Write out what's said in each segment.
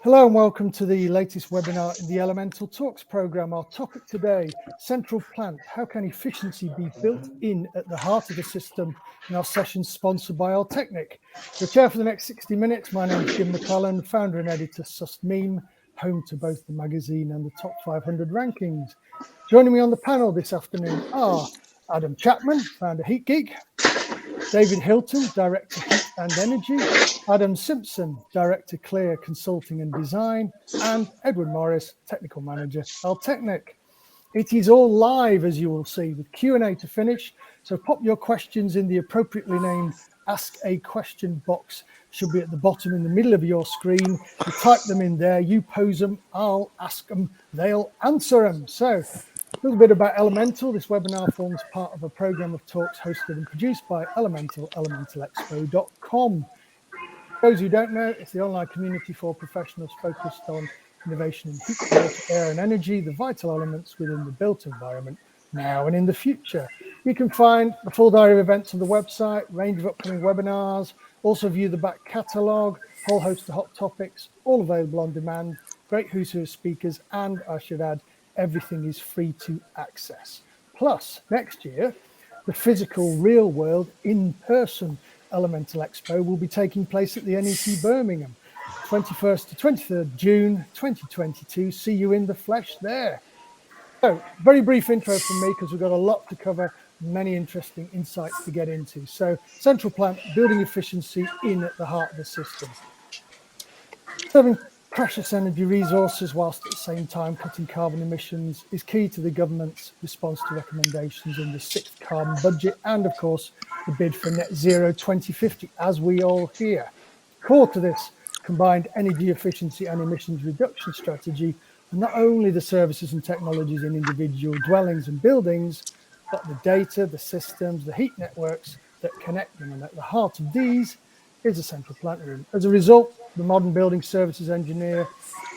Hello and welcome to the latest webinar in the Elemental Talks program. Our topic today, central plant. How can efficiency be built in at the heart of the system? In our session sponsored by Altechnic. Your chair for the next 60 minutes. My name is Jim McClellan, founder and editor SustMeme, home to both the magazine and the top 500 rankings. Joining me on the panel this afternoon are Adam Chapman, founder HeatGeek, David Hilton, Director Heat and Energy, Adam Simpson, Director Clear Consulting and Design, and Edward Morris, Technical Manager, Altechnic. It is all live, as you will see, with Q&A to finish, so pop your questions in the appropriately named Ask a Question box. Should be at the bottom in the middle of your screen. You type them in there, you pose them, I'll ask them, they'll answer them. So, a little bit about Elemental. This webinar forms part of a program of talks hosted and produced by Elemental, elementalexpo.com. For those who don't know, it's the online community for professionals focused on innovation in heat, water, air, and energy, the vital elements within the built environment, now and in the future. You can find the full diary of events on the website, range of upcoming webinars, also view the back catalogue, whole host of hot topics, all available on demand, great who's who of speakers, and I should add, everything is free to access. Plus, next year, the physical, real world, in-person Elemental Expo will be taking place at the NEC Birmingham, 21st to 23rd June 2022. See you in the flesh there. So, very brief intro from me because we've got a lot to cover, many interesting insights to get into. So, central plant, building efficiency in at the heart of the system. Serving precious energy resources whilst at the same time cutting carbon emissions is key to the government's response to recommendations in the 6th carbon budget and, of course, the bid for net zero 2050, as we all hear. Core to this combined energy efficiency and emissions reduction strategy are not only the services and technologies in individual dwellings and buildings, but the data, the systems, the heat networks that connect them. And at the heart of these is a central plant room. As a result, the modern building services engineer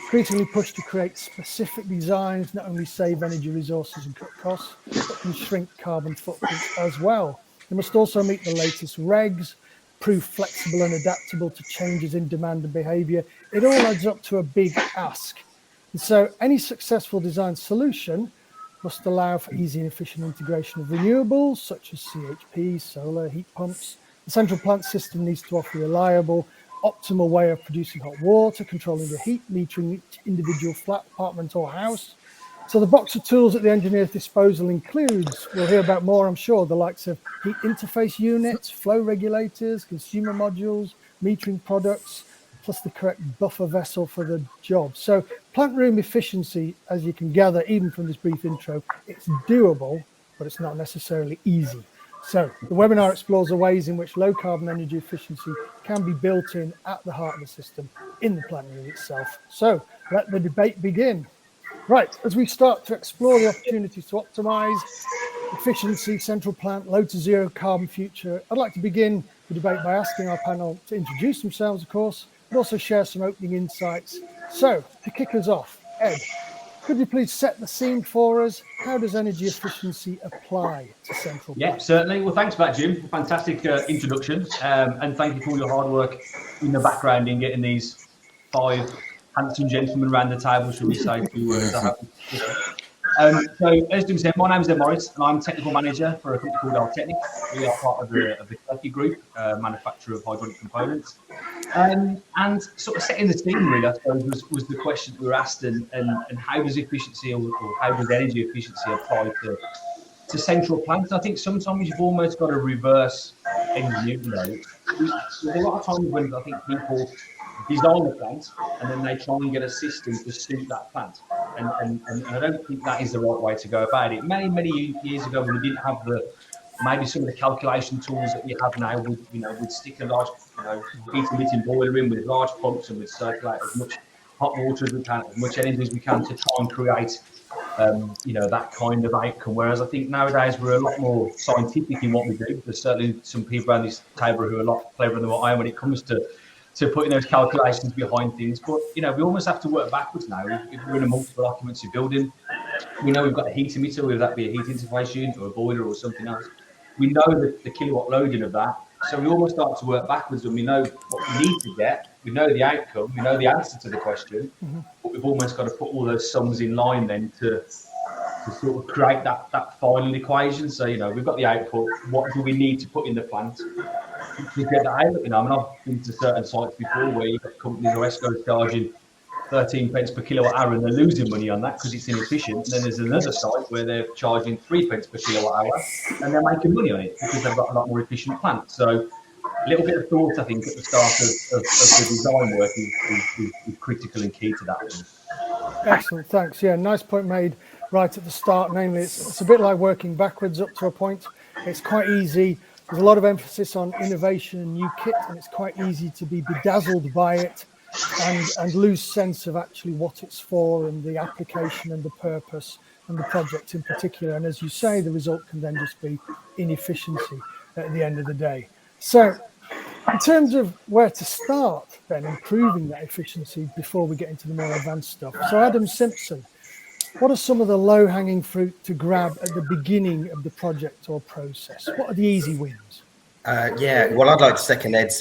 increasingly pushed to create specific designs, not only save energy resources and cut costs, but can shrink carbon footprints as well. They must also meet the latest regs, prove flexible and adaptable to changes in demand and behaviour. It all adds up to a big ask. And so any successful design solution must allow for easy and efficient integration of renewables, such as CHP, solar, heat pumps. The central plant system needs to offer a reliable, optimal way of producing hot water, controlling the heat, metering each individual flat, apartment or house. So the box of tools at the engineer's disposal includes, we'll hear about more, I'm sure, the likes of heat interface units, flow regulators, consumer modules, metering products, plus the correct buffer vessel for the job. So plant room efficiency, as you can gather, even from this brief intro, it's doable, but it's not necessarily easy. So the webinar explores the ways in which low carbon energy efficiency can be built in at the heart of the system in the plant room itself. So let the debate begin. Right, as we start to explore the opportunities to optimize efficiency, central plant, low to zero carbon future, I'd like to begin the debate by asking our panel to introduce themselves, of course, but also share some opening insights. So to kick us off, Ed, could you please set the scene for us? How does energy efficiency apply to central plant? Yeah, certainly. Well, thanks for that, Jim. Fantastic introduction. And thank you for all your hard work in the background in getting these 5 handsome gentlemen around the table, shall we say, to happen. So, as Jim said, my name is Ed Morris, and I'm technical manager for a company called Altechnic. We are part of the Turkey Group, manufacturer of hydronic components. And sort of setting the scene, really, I suppose, was the question we were asked, and how does efficiency or how does energy efficiency apply to central plants? I think sometimes you've almost got to reverse engineering those. There's a lot of times when I think people design the plant and then they try and get a system to suit that plant. And I don't think that is the right way to go about it. Many years ago, when we didn't have maybe some of the calculation tools that we have now, we'd stick a large, heat emitting boiler in with large pumps, and we'd circulate as much hot water as we can, as much energy as we can to try and create, that kind of outcome. Whereas I think nowadays we're a lot more scientific in what we do. There's certainly some people around this table who are a lot cleverer than what I am when it comes to putting those calculations behind things. But, we almost have to work backwards now. If we're in a multiple occupancy building, we know we've got a heat emitter, whether that be a heat interface unit or a boiler or something else. We know the kilowatt loading of that. So we almost start to work backwards, and we know what we need to get we know the outcome, we know the answer to the question, but we've almost got to put all those sums in line then to sort of create that final equation. So, you know, we've got the output, what do we need to put in the plant to get that out? You know, I mean, I've been to certain sites before where you've got companies or ESCOs charging 13 pence per kilowatt hour and they're losing money on that because it's inefficient. And then there's another site where they're charging 3 pence per kilowatt hour and they're making money on it because they've got a lot more efficient plant. So a little bit of thought, I think, at the start of the design work is critical and key to that. Excellent, thanks. Yeah, nice point made right at the start. Namely, it's a bit like working backwards up to a point. It's quite easy. There's a lot of emphasis on innovation and new kit, and it's quite easy to be bedazzled by it and lose sense of actually what it's for and the application and the purpose and the project in particular. And as you say, the result can then just be inefficiency at the end of the day. So in terms of where to start then improving that efficiency before we get into the more advanced stuff. So Adam Simpson, what are some of the low-hanging fruit to grab at the beginning of the project or process? What are the easy wins? Yeah, well, I'd like to second Ed's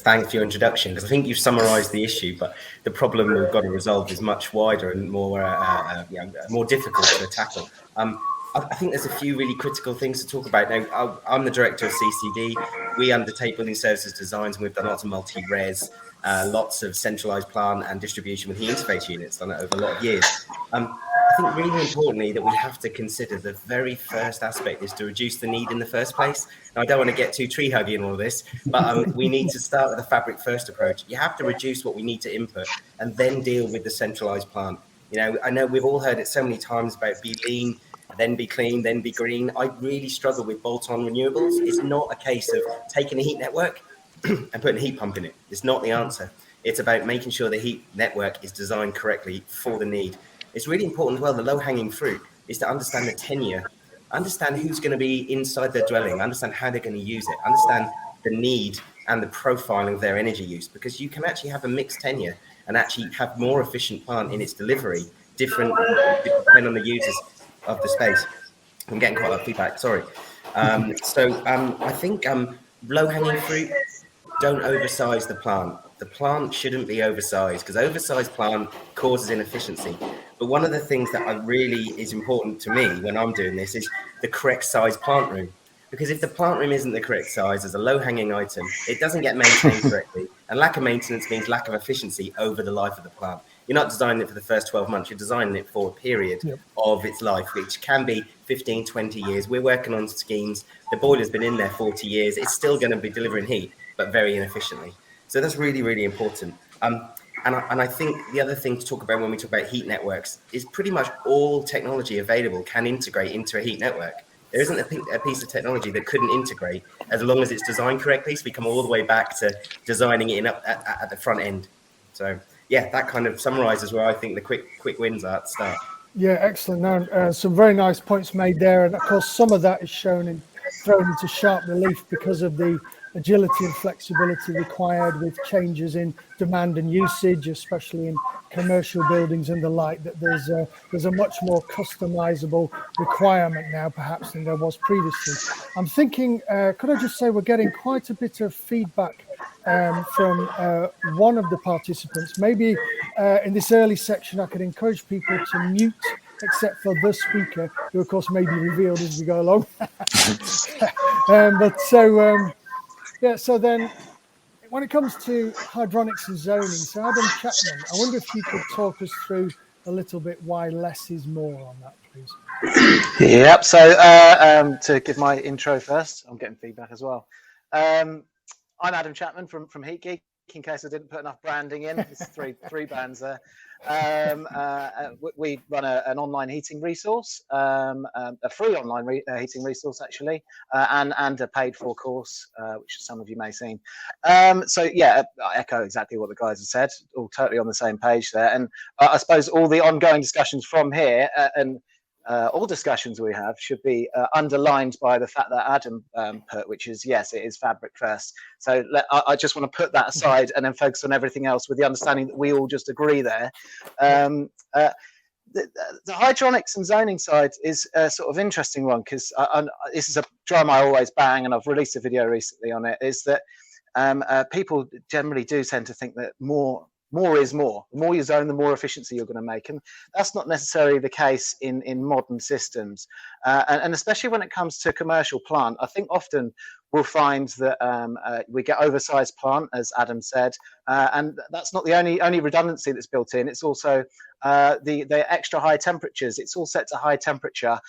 thanks for your introduction, because I think you've summarised the issue, but the problem we've got to resolve is much wider and more difficult to tackle. I think there's a few really critical things to talk about. Now, I'm the director of CCD. We undertake building services designs, and we've done lots of multi-res, lots of centralised plant and distribution with heat interface units, done it over a lot of years. I think really importantly that we have to consider the very first aspect is to reduce the need in the first place. Now, I don't want to get too tree huggy in all of this, but we need to start with a fabric first approach. You have to reduce what we need to input and then deal with the centralised plant. You know, I know we've all heard it so many times about be lean, then be clean, then be green. I really struggle with bolt-on renewables. It's not a case of taking a heat network and putting a heat pump in it. It's not the answer. It's about making sure the heat network is designed correctly for the need. It's really important as well, the low-hanging fruit is to understand the tenure, understand who's going to be inside their dwelling, understand how they're going to use it, understand the need and the profiling of their energy use, because you can actually have a mixed tenure and actually have more efficient plant in its delivery, different depending on the users of the space. I'm getting quite a lot of feedback, sorry. I think low-hanging fruit, don't oversize the plant. The plant shouldn't be oversized because oversized plant causes inefficiency. But one of the things that really is important to me when I'm doing this is the correct size plant room. Because if the plant room isn't the correct size as a low-hanging item, it doesn't get maintained correctly. And lack of maintenance means lack of efficiency over the life of the plant. You're not designing it for the first 12 months, you're designing it for a period of its life, which can be 15, 20 years. We're working on schemes. The boiler's been in there 40 years. It's still going to be delivering heat, but very inefficiently. So that's really, really important. And I think the other thing to talk about when we talk about heat networks is pretty much all technology available can integrate into a heat network. There isn't a piece of technology that couldn't integrate as long as it's designed correctly. So we come all the way back to designing it at the front end. So yeah, that kind of summarizes where I think the quick wins are at the start. Yeah, excellent. Now, some very nice points made there. And of course, some of that is thrown into sharp relief because of the agility and flexibility required with changes in demand and usage, especially in commercial buildings and the like, that there's a much more customizable requirement now perhaps than there was previously. I'm thinking, could I just say we're getting quite a bit of feedback from one of the participants. Maybe in this early section I could encourage people to mute except for the speaker, who of course may be revealed as we go along. So then when it comes to hydronics and zoning, so Adam Chapman, I wonder if you could talk us through a little bit why less is more on that, please. Yep, so to give my intro first, I'm getting feedback as well. I'm Adam Chapman from HeatGeek, in case I didn't put enough branding in. It's three bands there. We run an online heating resource, a free online heating resource actually, and a paid for course, which some of you may have seen. So yeah, I echo exactly what the guys have said, all totally on the same page there. And I suppose all the ongoing discussions from here and all discussions we have should be underlined by the fact that Adam put, which is, yes, it is fabric first. So I just want to put that aside and then focus on everything else with the understanding that we all just agree there. The hydronics and zoning side is a sort of interesting one, because this is a drum I always bang, and I've released a video recently on it, is that people generally do tend to think that more is more. The more you zone, the more efficiency you're going to make, and that's not necessarily the case in modern systems. And especially when it comes to commercial plant, I think often we'll find that we get oversized plant, as Adam said, and that's not the only redundancy that's built in. It's also the extra high temperatures. It's all set to high temperature,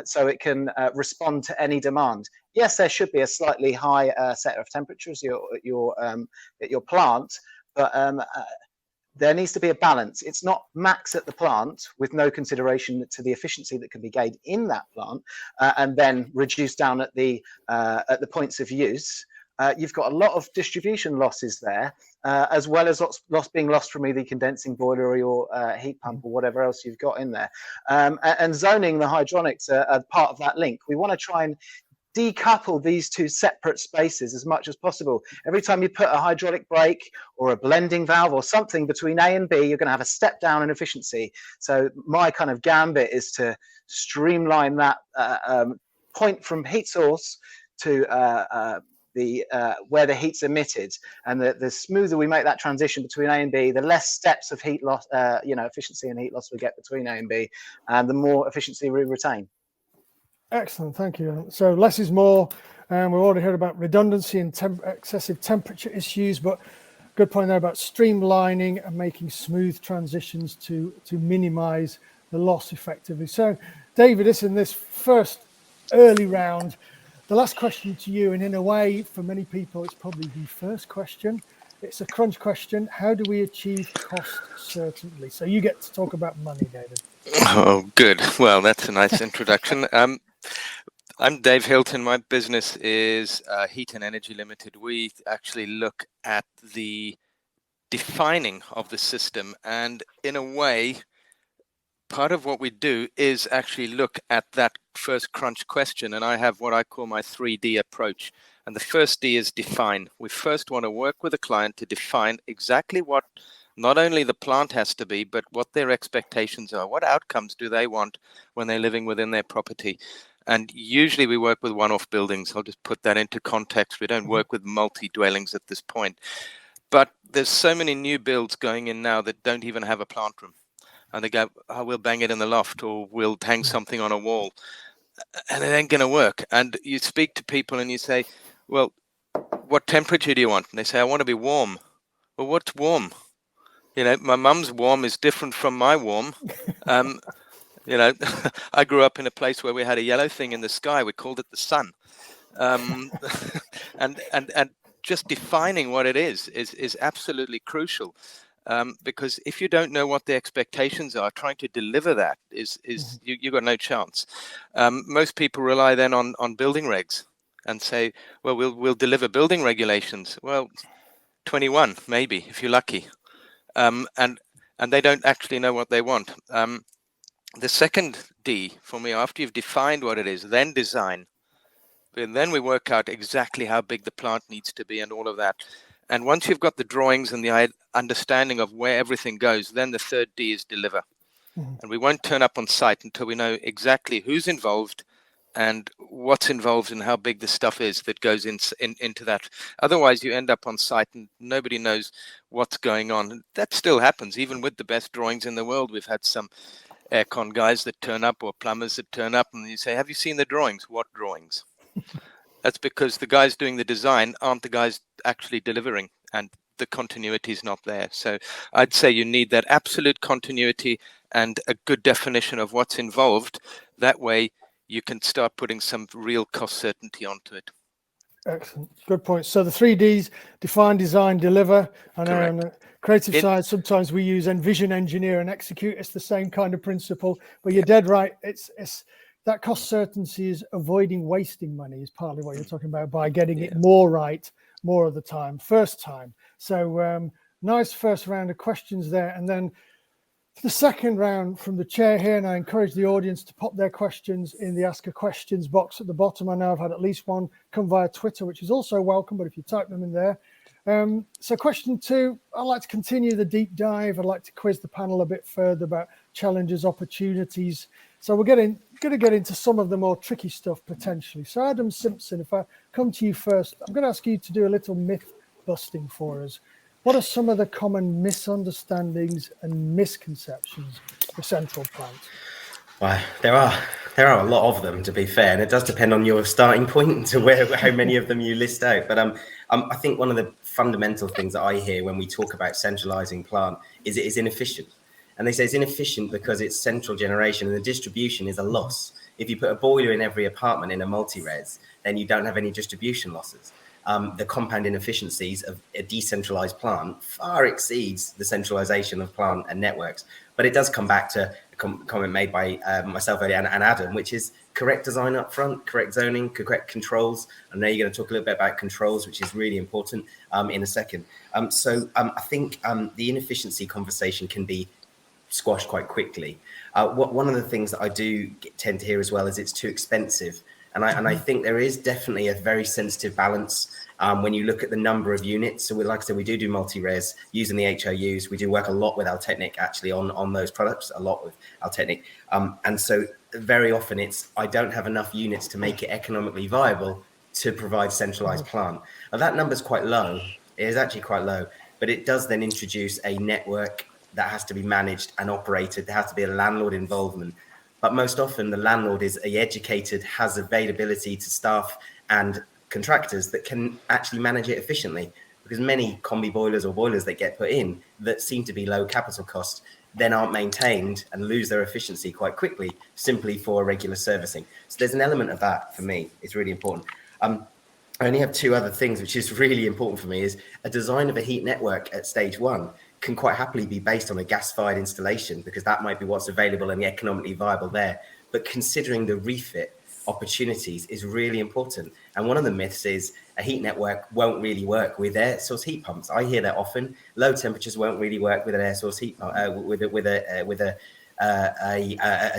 so it can respond to any demand. Yes, there should be a slightly high set of temperatures at your plant, but there needs to be a balance. It's not max at the plant with no consideration to the efficiency that can be gained in that plant, and then reduced down at the points of use. You've got a lot of distribution losses there, as well as being lost from either condensing boiler or your heat pump or whatever else you've got in there. And zoning the hydronics are part of that link. We want to try and decouple these two separate spaces as much as possible. Every time you put a hydraulic brake or a blending valve or something between A and B, you're going to have a step down in efficiency. So my kind of gambit is to streamline that point from heat source to where the heat's emitted, and the smoother we make that transition between A and B, the less steps of heat loss, efficiency and heat loss we get between A and B, and the more efficiency we retain. Excellent, thank you. So less is more, and we've already heard about redundancy and excessive temperature issues, but good point there about streamlining and making smooth transitions to minimize the loss effectively. So David, in this first early round, the last question to you, and in a way for many people it's probably the first question. It's a crunch question. How do we achieve cost certainty? So you get to talk about money, David. Oh, good. Well, that's a nice introduction. I'm Dave Hilton. My business is Heat and Energy Limited. We actually look at the defining of the system, and in a way, part of what we do is actually look at that first crunch question, and I have what I call my 3D approach. And the first D is define. We first want to work with a client to define exactly what not only the plant has to be, but what their expectations are. What outcomes do they want when they're living within their property? And usually we work with one-off buildings. I'll just put that into context. We don't work with multi-dwellings at this point. But there's so many new builds going in now that don't even have a plant room. And they go, oh, we'll bang it in the loft, or we'll hang something on a wall. And it ain't going to work. And you speak to people and you say, well, what temperature do you want? And they say, I want to be warm. Well, what's warm? You know, my mum's warm is different from my warm. You know, I grew up in a place where we had a yellow thing in the sky. We called it the sun. And just defining what it is absolutely crucial. Because if you don't know what the expectations are, trying to deliver that you got no chance. Most people rely then on building regs and say, well, we'll deliver building regulations. Well, 21 maybe if you're lucky. And they don't actually know what they want. The second D for me, after you've defined what it is, then design. And then we work out exactly how big the plant needs to be and all of that. And once you've got the drawings and the understanding of where everything goes, then the third D is deliver. Mm-hmm. And we won't turn up on site until we know exactly who's involved and what's involved and how big the stuff is that goes into that. Otherwise, you end up on site and nobody knows what's going on. And that still happens, even with the best drawings in the world. We've had some aircon guys that turn up or plumbers that turn up and you say, have you seen the drawings? What drawings? That's because the guys doing the design aren't the guys actually delivering, and the continuity is not there. So I'd say you need that absolute continuity and a good definition of what's involved. That way you can start putting some real cost certainty onto it. Excellent. Good point. So the 3Ds, define, design, deliver. And on the creative side, sometimes we use envision, engineer, and execute. It's the same kind of principle, but you're dead right. It's that cost certainty is avoiding wasting money is partly what you're talking about by getting it more right, more of the time, first time. So nice first round of questions there. And then the second round from the chair here, and I encourage the audience to pop their questions in the Ask a Questions box at the bottom. I know I've had at least one come via Twitter, which is also welcome, but if you type them in there. So question 2, I'd like to continue the deep dive. I'd like to quiz the panel a bit further about challenges, opportunities. So we're going to get into some of the more tricky stuff potentially. So Adam Simpson, if I come to you first, I'm going to ask you to do a little myth busting for us. What are some of the common misunderstandings and misconceptions for central plant? Well, there are a lot of them, to be fair, and it does depend on your starting point to how many of them you list out. But I think one of the fundamental things that I hear when we talk about centralizing plant is it is inefficient. And they say it's inefficient because it's central generation and the distribution is a loss. If you put a boiler in every apartment in a multi-res, then you don't have any distribution losses. The compound inefficiencies of a decentralized plant far exceeds the centralization of plant and networks. But it does come back to a comment made by myself earlier and Adam, which is correct design up front, correct zoning, correct controls. I know you're going to talk a little bit about controls, which is really important in a second. I think the inefficiency conversation can be squashed quite quickly. One of the things that I do tend to hear as well is it's too expensive. And I think there is definitely a very sensitive balance when you look at the number of units. So like I said, we do multi-res using the HOUs. We do work a lot with Altechnic actually on those products, a lot with Altechnic. And so very often I don't have enough units to make it economically viable to provide centralized plant. Now that number's quite low. It is actually quite low, but it does then introduce a network that has to be managed and operated. There has to be a landlord involvement. But most often the landlord is educated, has availability to staff and contractors that can actually manage it efficiently, because many combi boilers or boilers that get put in that seem to be low capital cost then aren't maintained and lose their efficiency quite quickly simply for regular servicing. So there's an element of that for me. It's really important. I only have two other things which is really important for me is a design of a heat network at stage one can quite happily be based on a gas-fired installation because that might be what's available and economically viable there. But considering the refit opportunities is really important. And one of the myths is a heat network won't really work with air source heat pumps. I hear that often. Low temperatures won't really work with an air source heat pump, with a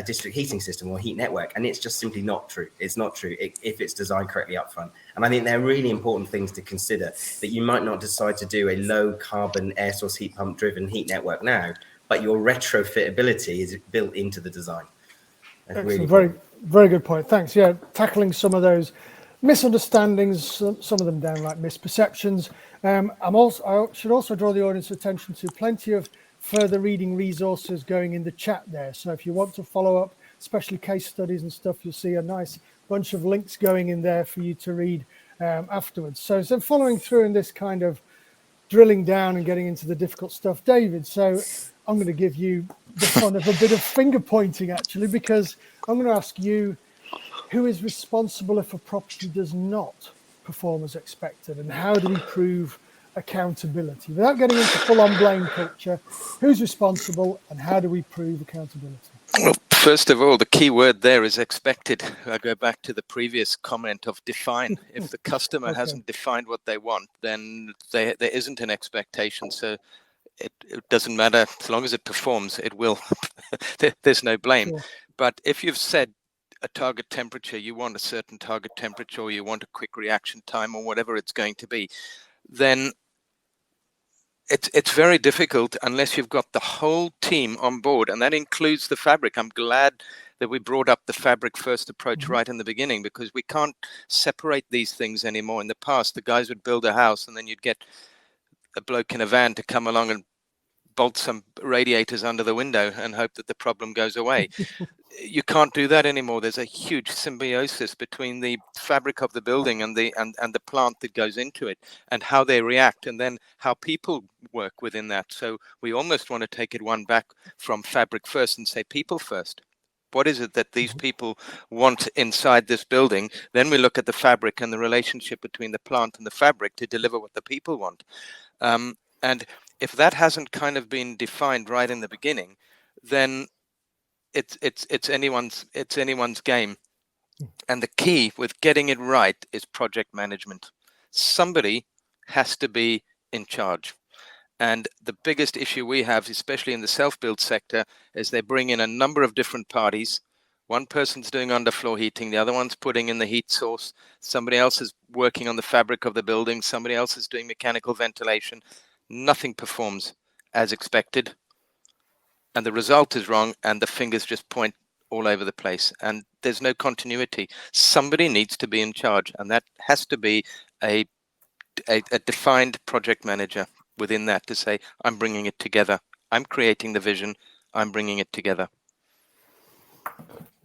district heating system or heat network, and it's just simply not true. It's not true if it's designed correctly up front. And I think they're really important things to consider, that you might not decide to do a low carbon air source heat pump driven heat network now, but your retrofitability is built into the design. That's really very, very good point. Thanks. Yeah, tackling some of those misunderstandings, some of them downright misperceptions. I should also draw the audience attention to plenty of further reading resources going in the chat there. So if you want to follow up, especially case studies and stuff, you'll see a nice bunch of links going in there for you to read afterwards. So following through in this kind of drilling down and getting into the difficult stuff, David, so I'm going to give you the fun of a bit of finger pointing actually, because I'm going to ask you, who is responsible if a property does not perform as expected, and how do we prove accountability? Without getting into full-on blame culture, who's responsible and how do we prove accountability? Well, first of all, the key word there is expected. I go back to the previous comment of define. If the customer hasn't defined what they want, then there isn't an expectation. So it doesn't matter, as long as it performs, it will. There's no blame. Sure. But if you've said a target temperature, you want a certain target temperature, or you want a quick reaction time, or whatever it's going to be, then it's very difficult unless you've got the whole team on board, and that includes the fabric. I'm glad that we brought up the fabric first approach right in the beginning, because we can't separate these things anymore. In the past, the guys would build a house and then you'd get a bloke in a van to come along and bolt some radiators under the window and hope that the problem goes away. You can't do that anymore. There's a huge symbiosis between the fabric of the building and the plant that goes into it, and how they react, and then how people work within that. So we almost want to take it one back from fabric first and say people first. What is it that these people want inside this building? Then we look at the fabric and the relationship between the plant and the fabric to deliver what the people want. And if that hasn't kind of been defined right in the beginning, then it's anyone's game. And the key with getting it right is project management. Somebody has to be in charge. And the biggest issue we have, especially in the self-build sector, is they bring in a number of different parties. One person's doing underfloor heating, the other one's putting in the heat source, somebody else is working on the fabric of the building, somebody else is doing mechanical ventilation. Nothing performs as expected, and the result is wrong, and the fingers just point all over the place, and there's no continuity. Somebody needs to be in charge, and that has to be a a defined project manager within that to say, I'm bringing it together. I'm creating the vision. I'm bringing it together.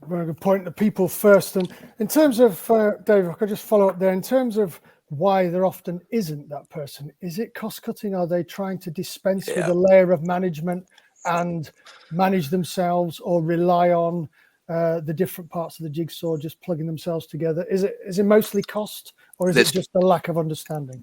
Very good point. The people first. And in terms of, Dave, I could just follow up there. In terms of why there often isn't that person, is it cost cutting? Are they trying to dispense with a layer of management and manage themselves, or rely on the different parts of the jigsaw just plugging themselves together? Is it mostly cost, or is it just a lack of understanding?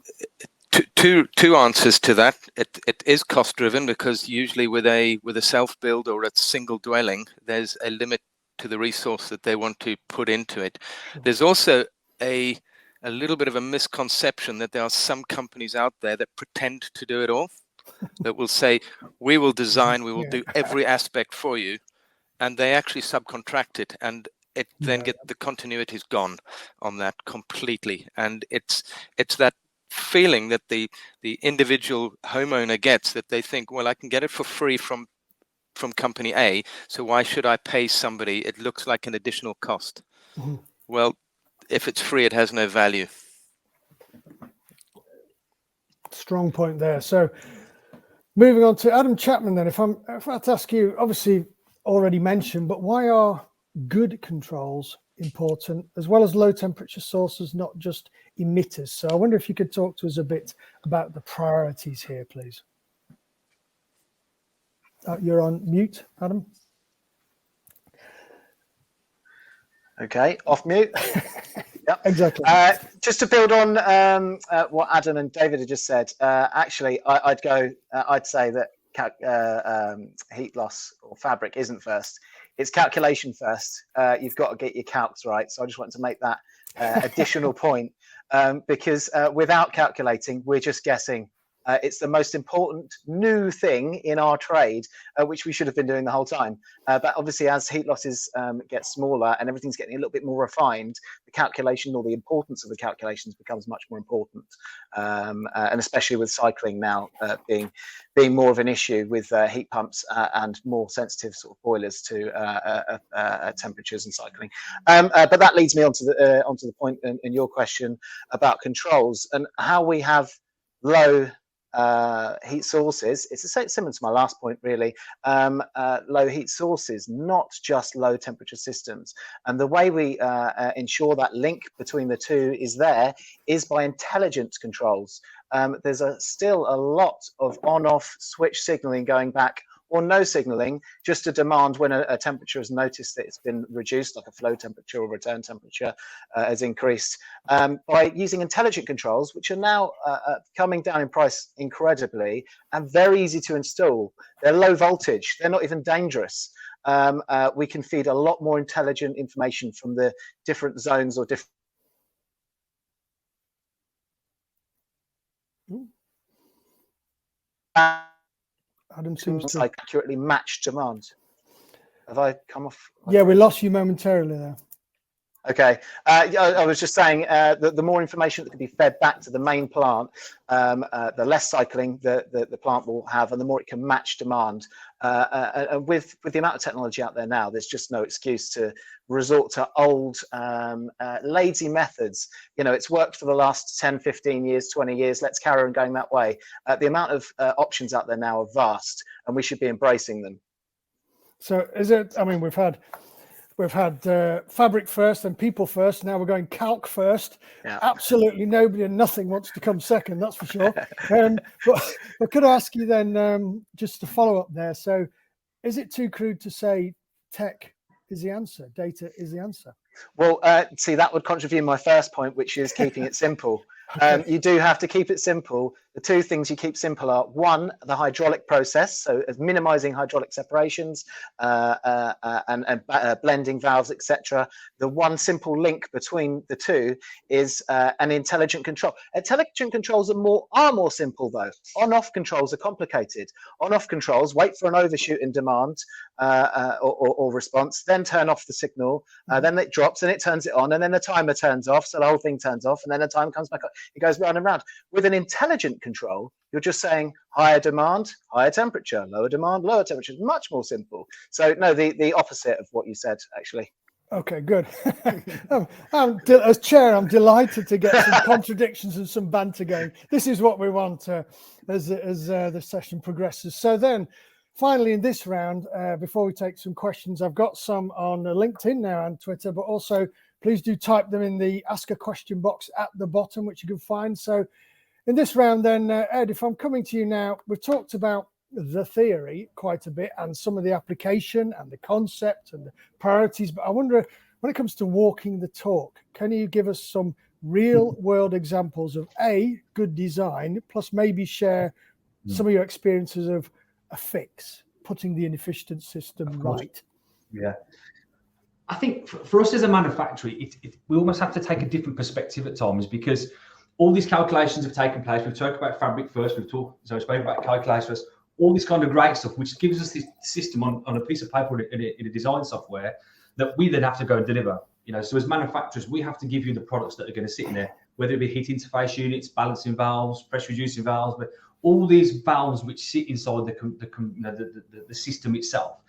Two answers to that. It is cost driven, because usually with a self build or a single dwelling, there's a limit to the resource that they want to put into it. There's also a little bit of a misconception that there are some companies out there that pretend to do it all, that will say, we will design, we will do every aspect for you, and they actually subcontract it, and it then the continuity is gone on that completely. And it's that feeling that the individual homeowner gets, that they think, well, I can get it for free from company A, so why should I pay somebody? It looks like an additional cost. Well, if it's free, it has no value. Strong point there. So moving on to Adam Chapman then, if I had to ask you, obviously already mentioned, but why are good controls important, as well as low temperature sources, not just emitters? So I wonder if you could talk to us a bit about the priorities here, please. You're on mute, Adam. Okay, off mute. Yep. Exactly. Just to build on what Adam and David had just said, actually, I'd say that heat loss or fabric isn't first. It's calculation first. You've got to get your calcs right. So I just wanted to make that additional point, because without calculating, we're just guessing. It's the most important new thing in our trade, which we should have been doing the whole time. But obviously, as heat losses get smaller and everything's getting a little bit more refined, the calculation, or the importance of the calculations, becomes much more important. And especially with cycling now being more of an issue with heat pumps and more sensitive sort of boilers to temperatures and cycling. But that leads me onto the point in your question about controls and how we have low heat sources. It's similar to my last point, really. Low heat sources, not just low temperature systems. And the way we ensure that link between the two is by intelligent controls. There's still a lot of on-off switch signaling going back, or no signaling, just a demand when a temperature is noticed that it's been reduced, like a flow temperature or return temperature has increased, by using intelligent controls, which are now coming down in price incredibly and very easy to install. They're low voltage, they're not even dangerous. We can feed a lot more intelligent information from the different zones or different Adam seems to accurately match demand. Have I come off? Yeah, we lost you momentarily there. Okay, I was just saying that the more information that can be fed back to the main plant, the less cycling the plant will have, and the more it can match demand. And with the amount of technology out there now, there's just no excuse to resort to old, lazy methods. You know, it's worked for the last 10, 15 years, 20 years. Let's carry on going that way. The amount of options out there now are vast, and we should be embracing them. So is it, I mean, we've had fabric first and people first. Now we're going calc first. Yeah. Absolutely nobody and nothing wants to come second, that's for sure. But could I ask you then, just to follow up there, so is it too crude to say tech is the answer, data is the answer? Well, see, that would contravene my first point, which is keeping it simple. Okay. You do have to keep it simple. The two things you keep simple are, one, the hydraulic process, so as minimizing hydraulic separations and blending valves, etc. The one simple link between the two is an intelligent control. Intelligent controls are more simple, though. On-off controls are complicated. On-off controls wait for an overshoot in demand or response, then turn off the signal, then it drops and it turns it on, and then the timer turns off, so the whole thing turns off, and then the timer comes back on. It goes round and round. With an intelligent control, you're just saying higher demand, higher temperature, lower demand, lower temperature. Much more simple. So no, the opposite of what you said, actually. Okay, good. As chair, I'm delighted to get some contradictions and some banter going. This is what we want as the session progresses. So then, finally, in this round, before we take some questions, I've got some on LinkedIn now and Twitter, but also please do type them in the ask a question box at the bottom, which you can find. So in this round then, Ed, if I'm coming to you now, we've talked about the theory quite a bit and some of the application and the concept and the priorities, but I wonder, when it comes to walking the talk, can you give us some real world examples of good design, plus maybe share some of your experiences of a fix, putting the inefficient system right? Yeah, I think for us as a manufacturer, we almost have to take a different perspective at times, because all these calculations have taken place. We've talked about fabric first, we spoke about calculators, all this kind of great stuff, which gives us this system on a piece of paper in a design software that we then have to go and deliver. So as manufacturers, we have to give you the products that are going to sit in there, whether it be heat interface units, balancing valves, pressure reducing valves, but all these valves which sit inside the system itself.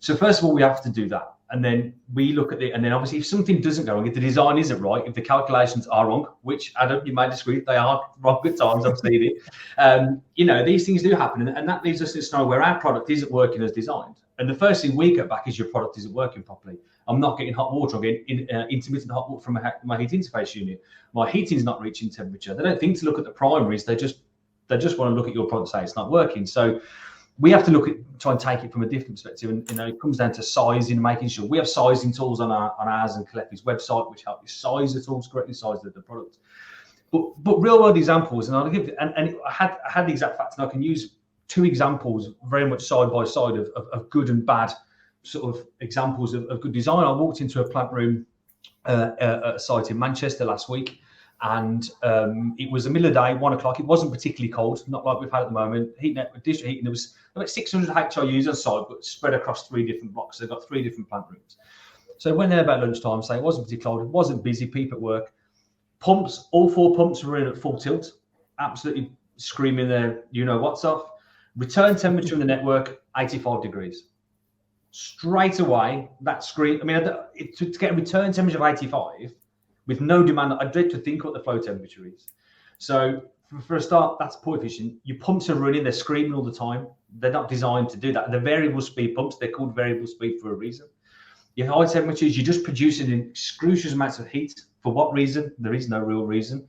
So first of all, we have to do that. And then we look at and then obviously if something doesn't go wrong, if the design isn't right, if the calculations are wrong, which Adam, you may disagree, they are wrong at times, I've seen it. These things do happen. And that leaves us in a scenario where our product isn't working as designed. And the first thing we get back is your product isn't working properly. I'm not getting hot water, I'm getting intermittent hot water from my heat interface unit. My heating's not reaching temperature. They don't think to look at the primaries, they just want to look at your product and say it's not working. So we have to try and take it from a different perspective, and it comes down to sizing, making sure we have sizing tools on ours and Clefi's website, which help you size the tools correctly, size the product. But real world examples, and I'll give and I had the exact facts, and I can use two examples very much side by side of good and bad sort of examples of good design. I walked into a plant room at a site in Manchester last week. And it was the middle of the day, 1 o'clock. It wasn't particularly cold, not like we've had at the moment. District heating, there was about 600 HRUs on site, but spread across 3 different blocks. They've got 3 different plant rooms. So when they're about lunchtime, say it wasn't particularly cold, it wasn't busy, people at work. Pumps, all 4 pumps were in at full tilt, absolutely screaming their what's off. Return temperature in the network, 85 degrees. Straight away, that screen, to get a return temperature of 85, with no demand, I dread to think what the flow temperature is. So for a start, that's poor efficient. Your pumps are running, they're screaming all the time. They're not designed to do that. They're variable speed pumps. They're called variable speed for a reason. Your high temperatures, you're just producing excruciating amounts of heat. For what reason? There is no real reason.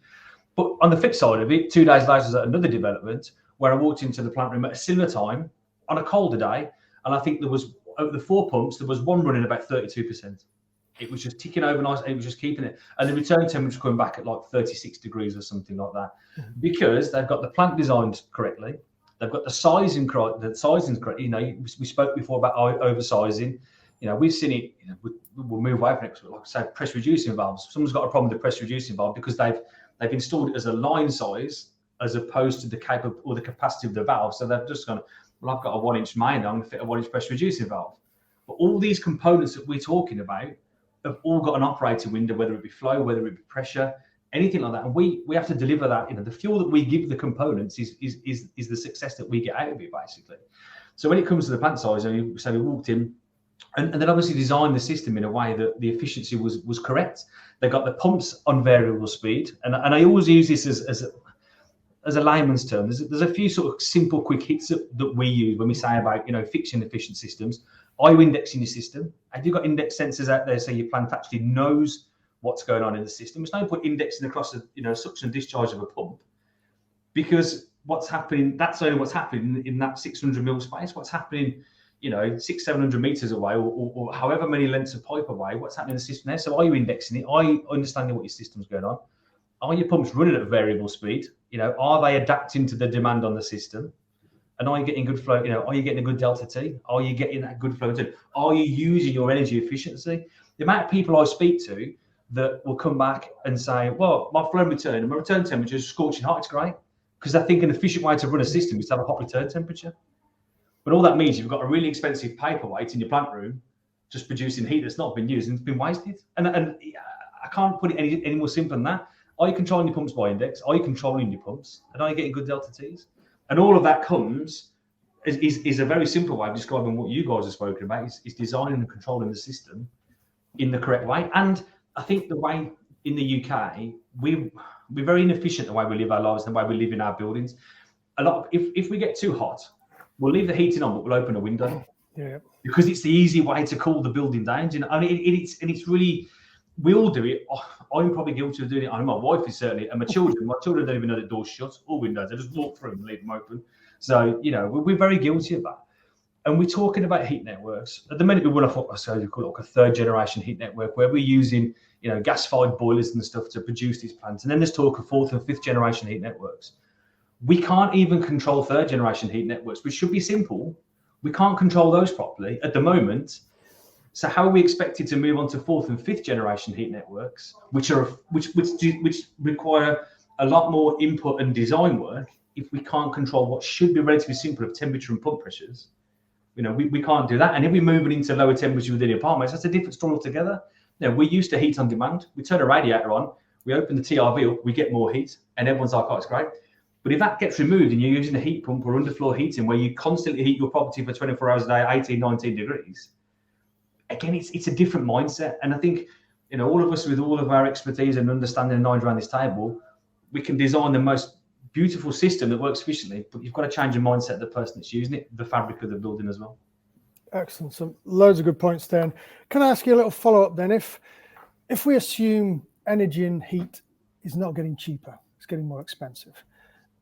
But on the flip side of it, 2 days later, I was at another development where I walked into the plant room at a similar time on a colder day. And I think there was, over the 4 pumps, there was one running about 32%. It was just ticking over nice. It was just keeping it, and the return temperature coming back at like 36 degrees or something like that, because they've got the plant designed correctly. They've got the sizing correct. The sizing's correct. We spoke before about oversizing. We've seen it. We'll move away from it. Like I say, pressure reducing valves. Someone's got a problem with the pressure reducing valve because they've installed it as a line size as opposed to the capacity of the valve. So they've just gone, well, I've got a 1-inch main. I'm going to fit a 1-inch pressure reducing valve. But all these components that we're talking about have all got an operating window, whether it be flow, whether it be pressure, anything like that. And we have to deliver that. The fuel that we give the components is the success that we get out of it, basically. So when it comes to the plant size, so we walked in and then obviously designed the system in a way that the efficiency was correct. They got the pumps on variable speed. And I always use this as a layman's term. There's a few sort of simple quick hits that we use when we say about, fixing efficient systems. Are you indexing your system? Have you got index sensors out there so your plant actually knows what's going on in the system? It's no point indexing across a suction discharge of a pump, because what's happening, that's only what's happening in that 600 mil space. What's happening, 600-700 meters away or however many lengths of pipe away, what's happening in the system there? So are you indexing it? Are you understanding what your system's going on? Are your pumps running at variable speed? Are they adapting to the demand on the system? And are you getting good flow? Are you getting a good delta T? Are you getting that good flow T? Are you using your energy efficiency? The amount of people I speak to that will come back and say, well, my flow return and my return temperature is scorching hot, it's great. Because they think an efficient way to run a system is to have a hot return temperature. But all that means you've got a really expensive paperweight in your plant room just producing heat that's not been used and it's been wasted. And I can't put it any more simple than that. Are you controlling your pumps by index? Are you controlling your pumps? And are you getting good delta Ts? And all of that comes is a very simple way of describing what you guys have spoken about, is designing and controlling the system in the correct way. And I think the way in the UK, we're very inefficient the way we live our lives and the way we live in our buildings. If we get too hot, we'll leave the heating on, but we'll open a window. Yeah. Because it's the easy way to cool the building down. You know, and it's really, we all do it. I'm probably guilty of doing it. I know my wife is certainly, and my children don't even know the door's shut or windows. They just walk through and leave them open. So, you know, we're very guilty of that. And we're talking about heat networks. At the minute, we want to call it like a third generation heat network where we're using, you know, gas-fired boilers and stuff to produce these plants. And then there's talk of fourth and fifth generation heat networks. We can't even control third generation heat networks, which should be simple. We can't control those properly at the moment. So how are we expected to move on to fourth and fifth generation heat networks, which require a lot more input and design work, if we can't control what should be relatively simple of temperature and pump pressures? You know, we can't do that. And if we're moving into lower temperature within the apartments, that's a different story altogether. You know, we're used to heat on demand. We turn a radiator on, we open the TRV up, we get more heat, and everyone's like, oh, it's great. But if that gets removed and you're using a heat pump or underfloor heating where you constantly heat your property for 24 hours a day, 18, 19 degrees, again, it's a different mindset. And I think, you know, all of us with all of our expertise and understanding and knowledge around this table, we can design the most beautiful system that works efficiently, but you've got to change your mindset of the person that's using it, the fabric of the building as well. Excellent. So loads of good points then. Can I ask you a little follow-up then? If we assume energy and heat is not getting cheaper, it's getting more expensive,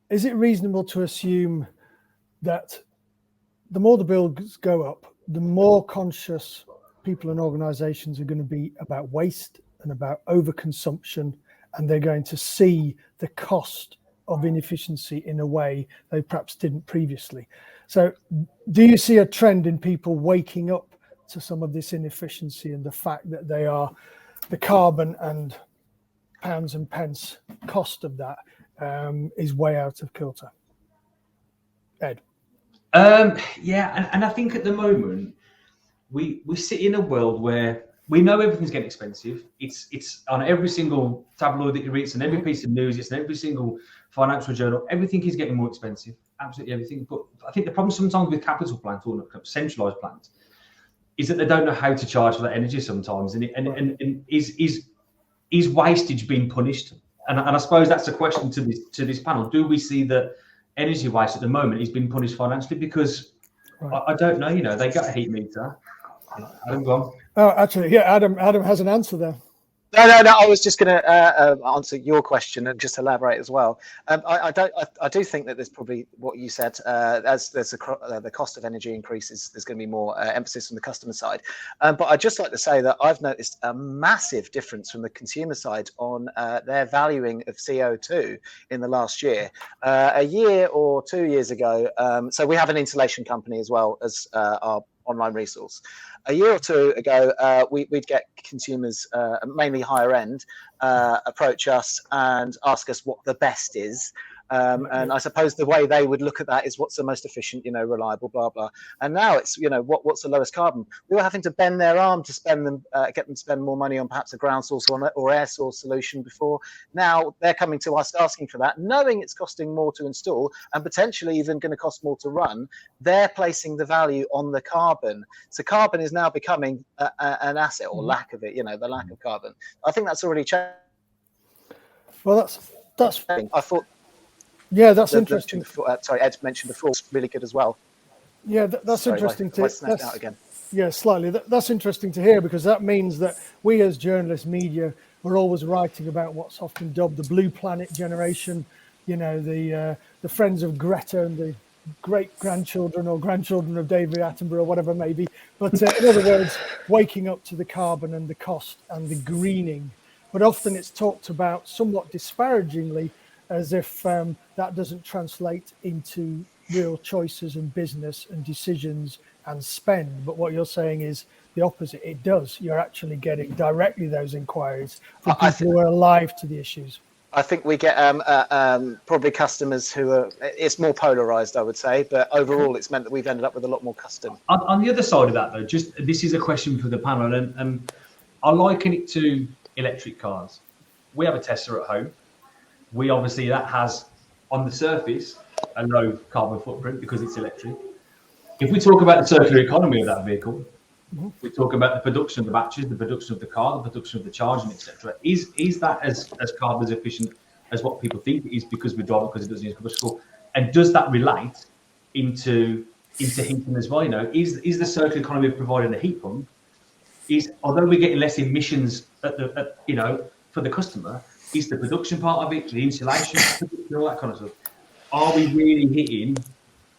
is it reasonable to assume that the more the bills go up, the more conscious people and organizations are going to be about waste and about overconsumption, and they're going to see the cost of inefficiency in a way they perhaps didn't previously? So do you see a trend in people waking up to some of this inefficiency and the fact that they are the carbon and pounds and pence cost of that is way out of kilter? Ed? Yeah, and I think at the moment we sit in a world where we know everything's getting expensive. It's on every single tabloid that you read, it's on every piece of news, it's in every single financial journal. Everything is getting more expensive, absolutely everything. But I think the problem sometimes with capital plants or centralised plants is that they don't know how to charge for that energy sometimes, and is wastage being punished? And I suppose that's a question to this panel. Do we see that energy waste at the moment is being punished financially? Because I don't know. You know, they got a heat meter. Adam, go on. Oh, actually, yeah, Adam has an answer there. No. I was just going to answer your question and just elaborate as well. I do think that there's probably what you said. As there's the cost of energy increases, there's going to be more emphasis on the customer side. But I'd just like to say that I've noticed a massive difference from the consumer side on their valuing of CO2 in the last year. A year or 2 years ago, so we have an insulation company as well as our online resource. A year or two ago, we'd get consumers, mainly higher end, approach us and ask us what the best is. And I suppose the way they would look at that is what's the most efficient, reliable, blah, blah. And now it's, what's the lowest carbon? We were having to bend their arm to get them to spend more money on perhaps a ground source or air source solution before. Now they're coming to us asking for that, knowing it's costing more to install and potentially even going to cost more to run. They're placing the value on the carbon. So carbon is now becoming an asset, or lack of it, the lack of carbon. I think that's already changed. Well, that's I thought. Yeah, that's interesting. Sorry, Ed mentioned before. It's really good as well. Yeah, that's interesting. Out again. Yeah, slightly. That's interesting to hear, because that means that we as journalists, media, we're always writing about what's often dubbed the Blue Planet generation. The friends of Greta and the great-grandchildren or grandchildren of David Attenborough, or whatever it may be. But in other words, waking up to the carbon and the cost and the greening. But often it's talked about somewhat disparagingly, as if that doesn't translate into real choices in business and decisions and spend. But what you're saying is the opposite. It does. You're actually getting directly those inquiries from people who are alive to the issues. I think we get probably customers who are, it's more polarized, I would say, but overall it's meant that we've ended up with a lot more custom. On the other side of that, though, this is a question for the panel, and I liken it to electric cars. We have a Tesla at home. We obviously, that has on the surface a low carbon footprint because it's electric. If we talk about the circular economy of that vehicle, We talk about the production of the batteries, the production of the car, the production of the charging, etc. Is that as carbon efficient as what people think it is because we drive it because it doesn't use combustible? And does that relate into heating as well? You know, is the circular economy of providing a heat pump, although we're getting less emissions for the customer, is the production part of it, the insulation, all that kind of stuff. Are we really hitting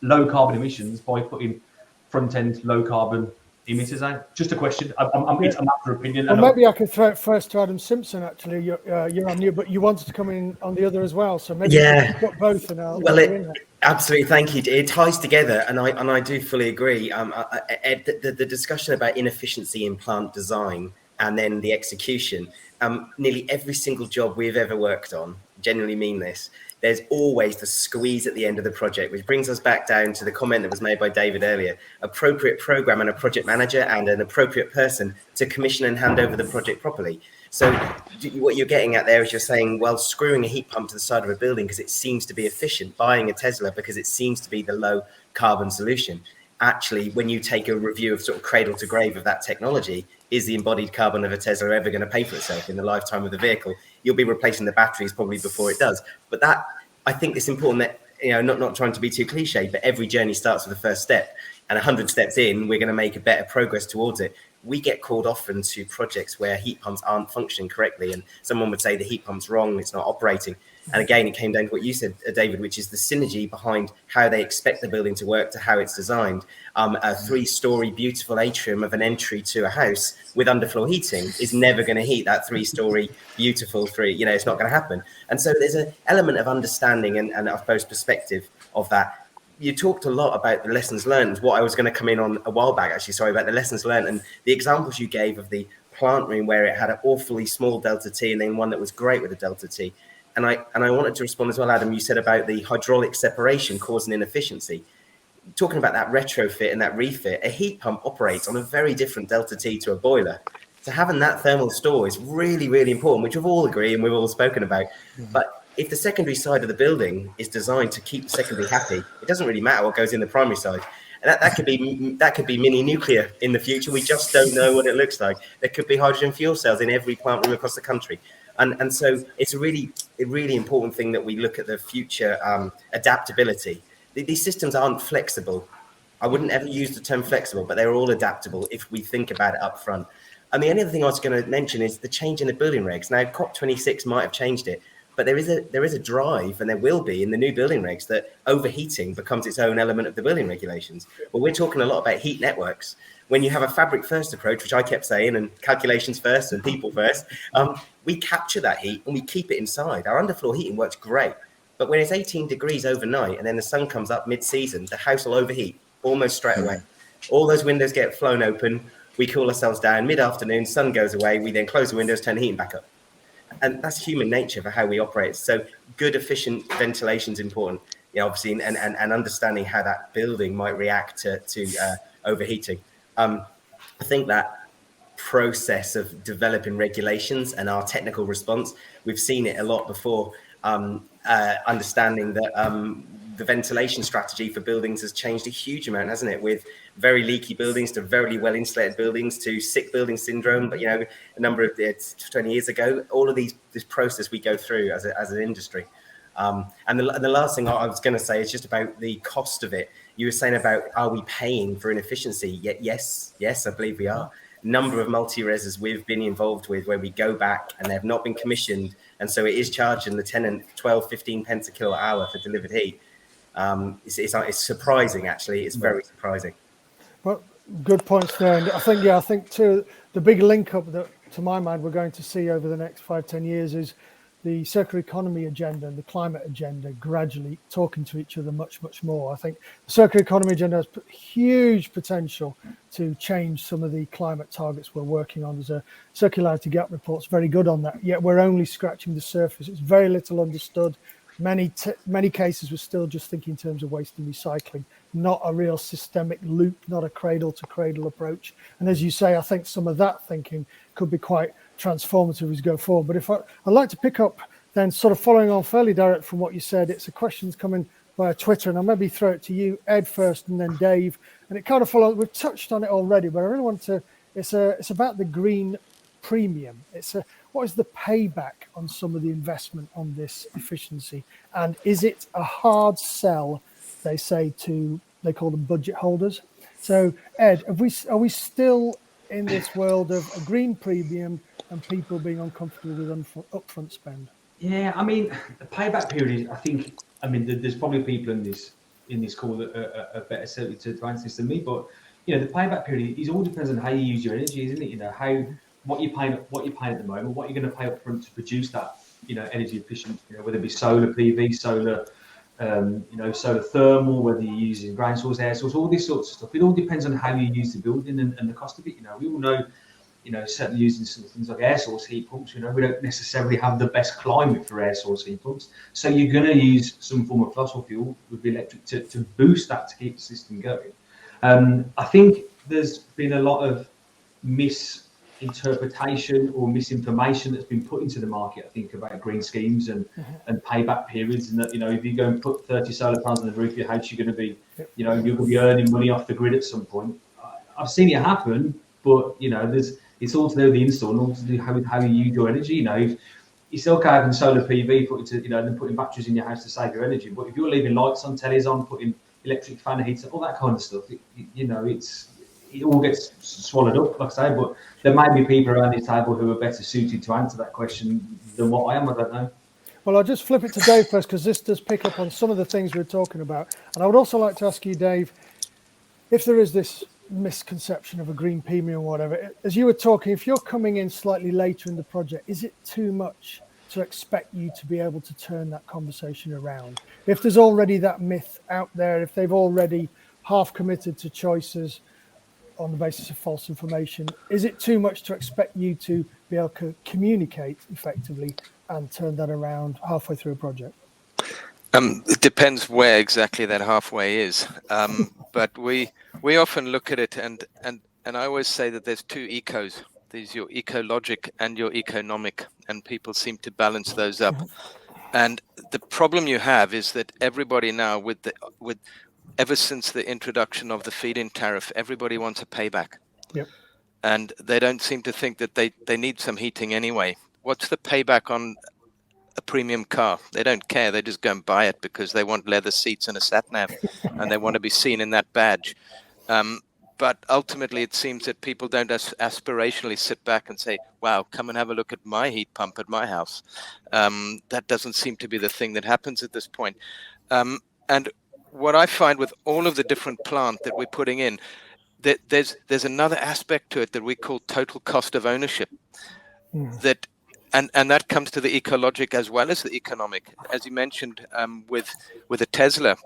low carbon emissions by putting front end low carbon emitters out? Just a question. It's a matter of opinion. Well, maybe I could throw it first to Adam Simpson. Actually, you're on mute, but you wanted to come in on the other as well. So maybe you could put both, and I'll absolutely. Thank you. It ties together, and I do fully agree. The discussion about inefficiency in plant design and then the execution. Nearly every single job we've ever worked on, genuinely mean this, there's always the squeeze at the end of the project, which brings us back down to the comment that was made by David earlier. Appropriate program and a project manager and an appropriate person to commission and hand over the project properly. So what you're getting at there is you're saying, well, screwing a heat pump to the side of a building because it seems to be efficient, buying a Tesla because it seems to be the low carbon solution. Actually, when you take a review of sort of cradle to grave of that technology, is the embodied carbon of a Tesla ever going to pay for itself in the lifetime of the vehicle? You'll be replacing the batteries probably before it does. But that, I think it's important that, you know, not trying to be too cliche, but every journey starts with the first step. And 100 steps in, we're going to make a better progress towards it. We get called often to projects where heat pumps aren't functioning correctly. And someone would say the heat pump's wrong, it's not operating. And again, it came down to what you said, David, which is the synergy behind how they expect the building to work to how it's designed. A 3-story beautiful atrium of an entry to a house with underfloor heating is never going to heat that 3-story beautiful it's not going to happen. And so there's an element of understanding and I suppose perspective of that. You talked a lot about the lessons learned. What I was going to come in on a while back, actually, sorry, about the lessons learned and the examples you gave of the plant room where it had an awfully small delta T and then one that was great with a delta T. And I wanted to respond as well, Adam. You said about the hydraulic separation causing inefficiency. Talking about that retrofit and that refit, a heat pump operates on a very different delta T to a boiler. So having that thermal store is really, really important, which we've all agreed and we've all spoken about. But if the secondary side of the building is designed to keep the secondary happy, it doesn't really matter what goes in the primary side. And that could be mini nuclear in the future. We just don't know what it looks like. There could be hydrogen fuel cells in every plant room across the country. And so it's a really important thing that we look at the future adaptability. These systems aren't flexible. I wouldn't ever use the term flexible, but they're all adaptable if we think about it up front. And the only other thing I was going to mention is the change in the building regs. Now, COP26 might have changed it, but there is a drive, and there will be in the new building regs, that overheating becomes its own element of the building regulations. Well, we're talking a lot about heat networks. When you have a fabric first approach, which I kept saying, and calculations first and people first, we capture that heat and we keep it inside. Our underfloor heating works great. But when it's 18 degrees overnight and then the sun comes up mid-season, the house will overheat almost straight away. All those windows get flown open. We cool ourselves down mid-afternoon, sun goes away. We then close the windows, turn the heating back up. And that's human nature for how we operate. So good, efficient ventilation is important, obviously, and understanding how that building might react to overheating. I think that process of developing regulations and our technical response, we've seen it a lot before, understanding that the ventilation strategy for buildings has changed a huge amount, hasn't it? With very leaky buildings to very well insulated buildings to sick building syndrome. But, a number of 20 years ago, all of this process we go through as an industry. And the last thing I was going to say is just about the cost of it. You were saying about, are we paying for inefficiency? Yes, I believe we are. Number of multi-reses we've been involved with where we go back and they've not been commissioned. And so it is charging the tenant 12, 15 pence a kilowatt hour for delivered heat. It's surprising, actually. It's very surprising. Well, good points there. And I think too, the big link up that, to my mind, we're going to see over the next 5-10 years is the circular economy agenda and the climate agenda gradually talking to each other much, much more. I think the circular economy agenda has huge potential to change some of the climate targets we're working on. There's a circularity gap report, it's very good on that, yet we're only scratching the surface. It's very little understood. Many cases we're still just thinking in terms of waste and recycling, not a real systemic loop, not a cradle to cradle approach. And as you say, I think some of that thinking could be quite transformative as we go forward. But I'd like to pick up then, sort of following on fairly direct from what you said, it's a questions coming via Twitter, and I'll maybe throw it to you, Ed, first, and then Dave. And it kind of follows. We've touched on it already, but I really want to. It's about the green premium. What is the payback on some of the investment on this efficiency, and is it a hard sell? They say they call them budget holders. So, Ed, are we still in this world of a green premium and people being uncomfortable with upfront spend? Yeah, I mean, the payback period, I mean, there's probably people in this call that are better suited to answer this than me, but the payback period all depends on how you use your energy, isn't it? What you're paying at the moment, what you're going to pay up front to produce that, energy efficient, whether it be solar PV, solar, solar thermal, whether you're using ground source, air source, all this sorts of stuff. It all depends on how you use the building and the cost of it. We all know, certainly using some things like air source heat pumps, we don't necessarily have the best climate for air source heat pumps. So you're going to use some form of fossil fuel with the electric to boost that, to keep the system going. I think there's been a lot of misinterpretation or misinformation that's been put into the market, I think, about green schemes and payback periods, and that, if you go and put 30 solar panels on the roof of your house, you're going to be, you're going to be earning money off the grid at some point. I've seen it happen, but it's all to do with the install and all to do how you use your energy. If it's okay having solar PV then putting batteries in your house to save your energy, but if you're leaving lights on, tellies on, putting electric fan heats, all that kind of stuff, it all gets swallowed up, like I say. But there may be people around this table who are better suited to answer that question than what I am. I don't know. Well, I'll just flip it to Dave first, because this does pick up on some of the things we're talking about. And I would also like to ask you, Dave, if there is this misconception of a green premium or whatever, as you were talking, if you're coming in slightly later in the project, is it too much to expect you to be able to turn that conversation around? If there's already that myth out there, if they've already half committed to choices on the basis of false information, is it too much to expect you to be able to communicate effectively and turn that around halfway through a project? It depends where exactly that halfway is. But we often look at it, and I always say that there's two ecos. There's your ecologic and your economic, and people seem to balance those up. And the problem you have is that everybody now, ever since the introduction of the feed-in tariff, everybody wants a payback. Yep. And they don't seem to think that they need some heating anyway. What's the payback on a premium car? They don't care. They just go and buy it because they want leather seats and a sat nav, and they want to be seen in that badge. But ultimately, it seems that people don't aspirationally sit back and say, wow, come and have a look at my heat pump at my house. That doesn't seem to be the thing that happens at this point. And what I find with all of the different plant that we're putting in, that there's another aspect to it that we call total cost of ownership. That and that comes to the ecologic as well as the economic. As you mentioned, with a Tesla,